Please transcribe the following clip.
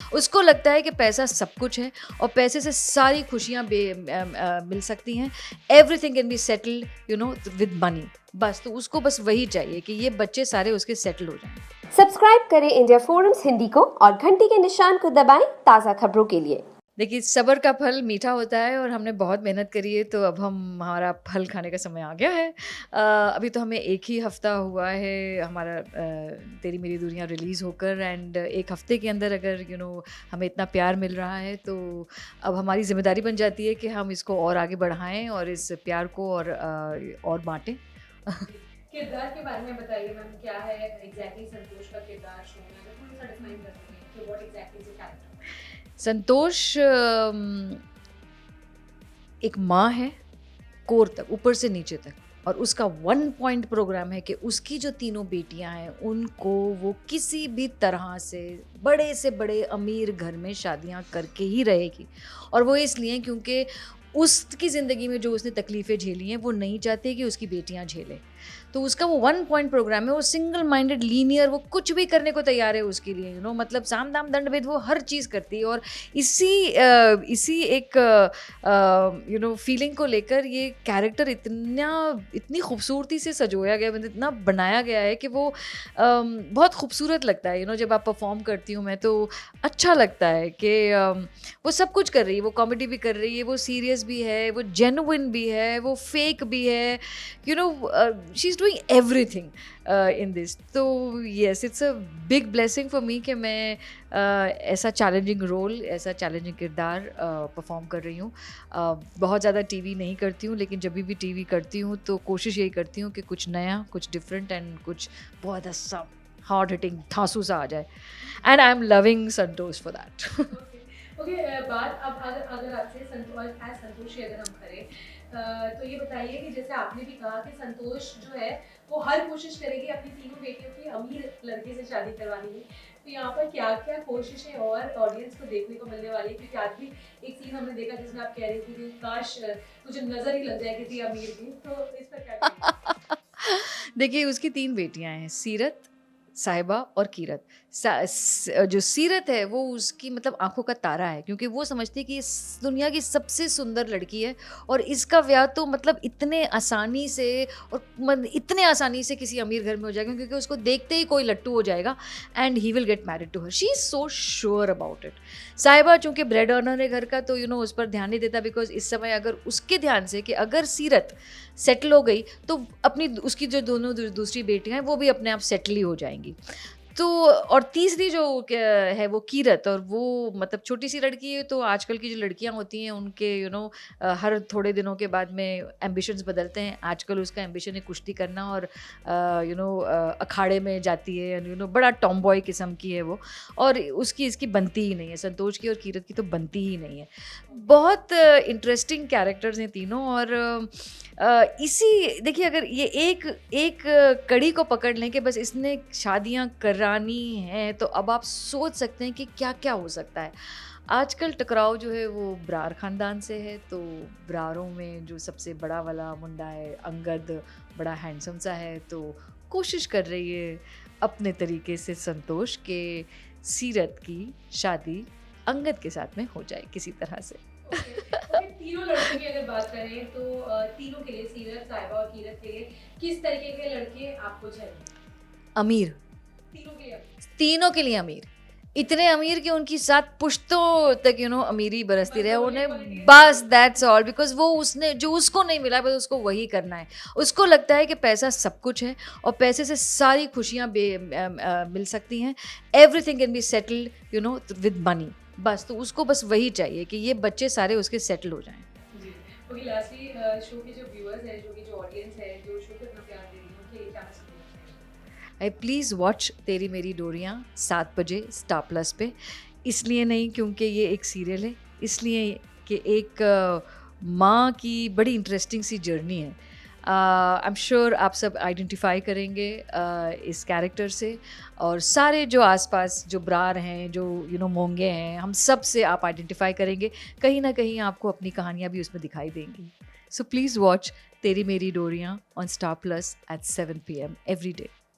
उसको लगता है कि पैसा सब कुछ है और पैसे से सारी खुशियाँ मिल सकती हैं। Everything can be settled with money. बस तो उसको बस वही चाहिए कि ये बच्चे सारे उसके सेटल हो जाएं। सब्सक्राइब करें इंडिया फोरम्स हिंदी को और घंटी के निशान को दबाएं ताज़ा खबरों के लिए। देखिए, सब्र का फल मीठा होता है और हमने बहुत मेहनत करी है, तो अब हमारा फल खाने का समय आ गया है। अभी तो हमें एक ही हफ़्ता हुआ है हमारा तेरी मेरी दूरियां रिलीज़ होकर, एंड एक हफ़्ते के अंदर अगर हमें इतना प्यार मिल रहा है, तो अब हमारी ज़िम्मेदारी बन जाती है कि हम इसको और आगे बढ़ाएं और इस प्यार को और बाँटें। किरदार के बारे में बताइए मैम, क्या है एग्जैक्टली संतोष का किरदार शो में, अगर थोड़ा सा डिफाइन कर सकें कि व्हाट एग्जैक्टली इज कैरेक्टर। संतोष एक माँ है, कोर तक, ऊपर से नीचे तक, और उसका वन पॉइंट प्रोग्राम है कि उसकी जो तीनों बेटियां हैं उनको वो किसी भी तरह से बड़े अमीर घर में शादियां करके ही रहेगी। और वो इसलिए क्योंकि उसकी ज़िंदगी में जो उसने तकलीफ़ें झेली हैं वो नहीं चाहती कि उसकी बेटियां झेलें। तो उसका वो वन पॉइंट प्रोग्राम है, वो सिंगल माइंडेड लीनियर, वो कुछ भी करने को तैयार है उसके लिए, मतलब साम दाम दंड भेद, वो हर चीज़ करती है। और इसी एक फीलिंग को लेकर ये कैरेक्टर इतनी खूबसूरती से सजोया गया, मतलब इतना बनाया गया है कि वो बहुत खूबसूरत लगता है। जब आप परफॉर्म करती हूँ मैं, तो अच्छा लगता है कि वो सब कुछ कर रही है, वो कॉमेडी भी कर रही है, वो सीरियस भी है, वो जेन्युइन भी है, वो फेक भी है, she is doing everything in this. तो yes, it's a big blessing for me कि मैं ऐसा चैलेंजिंग रोल, ऐसा चैलेंजिंग किरदार परफॉर्म कर रही हूँ। बहुत ज़्यादा टीवी नहीं करती हूँ, लेकिन जब भी टीवी करती हूँ तो कोशिश यही करती हूँ कि कुछ नया, कुछ डिफरेंट एंड कुछ बहुत अच्छा हार्ड हिटिंग धांसू सा आ जाए। And I am loving Santosh for that. Okay, बात अब अगर आपसे संतोष की अगर हम करें, तो ये बताइए कि जैसे आपने भी कहा कि संतोष जो है वो हर कोशिश करेगी अपनी तीनों बेटियों की अमीर लड़के से शादी करवाने की। तो यहाँ पर क्या क्या कोशिशें और ऑडियंस को देखने को मिलने वाली है, क्योंकि आज भी एक सीन हमने देखा जिसमें आप कह रही थी कि काश तुझे नजर ही लग जाए किसी अमीर की। तो इस पर क्या कहेंगे? देखिए, उसकी 3 बेटियां हैं, सीरत, साहिबा और कीरत। जो सीरत है वो उसकी मतलब आंखों का तारा है, क्योंकि वो समझती है कि इस दुनिया की सबसे सुंदर लड़की है और इसका ब्याह तो मतलब इतने आसानी से इतने आसानी से किसी अमीर घर में हो जाएगा, क्योंकि उसको देखते ही कोई लट्टू हो जाएगा and he will get married to her. She is so sure about it. Sahiba चूंकि ब्रेड अर्नर है घर का, तो उस पर ध्यान नहीं देता, बिकॉज इस समय अगर उसके ध्यान से कि अगर सीरत सेटल हो गई तो अपनी उसकी जो दोनों दूसरी बेटियां हैं वो भी अपने आप सेटल ही हो जाएंगी। तो और तीसरी जो है वो कीरत, और वो मतलब छोटी सी लड़की है। तो आजकल की जो लड़कियां होती हैं उनके हर थोड़े दिनों के बाद में एम्बिशंस बदलते हैं। आजकल उसका एम्बिशन है कुश्ती करना, और अखाड़े में जाती है, बड़ा टॉम बॉय किस्म की है वो, और इसकी बनती ही नहीं है। संतोष की और कीरत की तो बनती ही नहीं है। बहुत इंटरेस्टिंग कैरेक्टर्स हैं तीनों। और इसी देखिए, अगर ये एक कड़ी को पकड़ लें कि बस इसने शादियां करानी हैं, तो अब आप सोच सकते हैं कि क्या क्या हो सकता है। आजकल टकराव जो है वो ब्रार ख़ानदान से है, तो ब्रारों में जो सबसे बड़ा वाला मुंडा है अंगद, बड़ा हैंडसम सा है, तो कोशिश कर रही है अपने तरीके से संतोष के सीरत की शादी अंगद के साथ में हो जाए किसी तरह से। ओके, तीनों लड़कों की अगर बात करें तो तीनों के लिए, सीरत, साहिबा और कीरत के लिए किस तरीके के लड़के आपको चाहिए? अमीर, तीनों के लिए? तीनों के लिए अमीर, इतने अमीर कि उनकी 7 पुश्तों तक अमीरी बरसती रहे उन्हें, बस दैट्स ऑल। बिकॉज वो उसने जो उसको नहीं मिला, बस उसको वही करना है। उसको लगता है कि पैसा सब कुछ है और पैसे से सारी खुशियाँ मिल सकती हैं। Everything can be settled with money. बस तो उसको बस वही चाहिए कि ये बच्चे सारे उसके सेटल हो जाएं। जी। ओके, लास्टली शो के जो व्यूअर्स हैं, शो की जो ऑडियंस है, जो शो को इतना प्यार दे रही है, उनके लिए क्या मैसेज देना चाहिए? I please watch Teri Meri डोरियाँ 7 बजे स्टार प्लस पे। इसलिए नहीं क्योंकि ये एक सीरियल है, इसलिए कि एक माँ की बड़ी इंटरेस्टिंग सी जर्नी है। आई एम श्योर आप सब आइडेंटिफाई करेंगे इस कैरेक्टर से, और सारे जो आसपास जो ब्रार हैं, जो मोंगे हैं, हम सब से आप आइडेंटिफाई करेंगे। कहीं ना कहीं आपको अपनी कहानियाँ भी उसमें दिखाई देंगी। So please watch Teri Meri Doriyaan on Star Plus at 7 PM every day.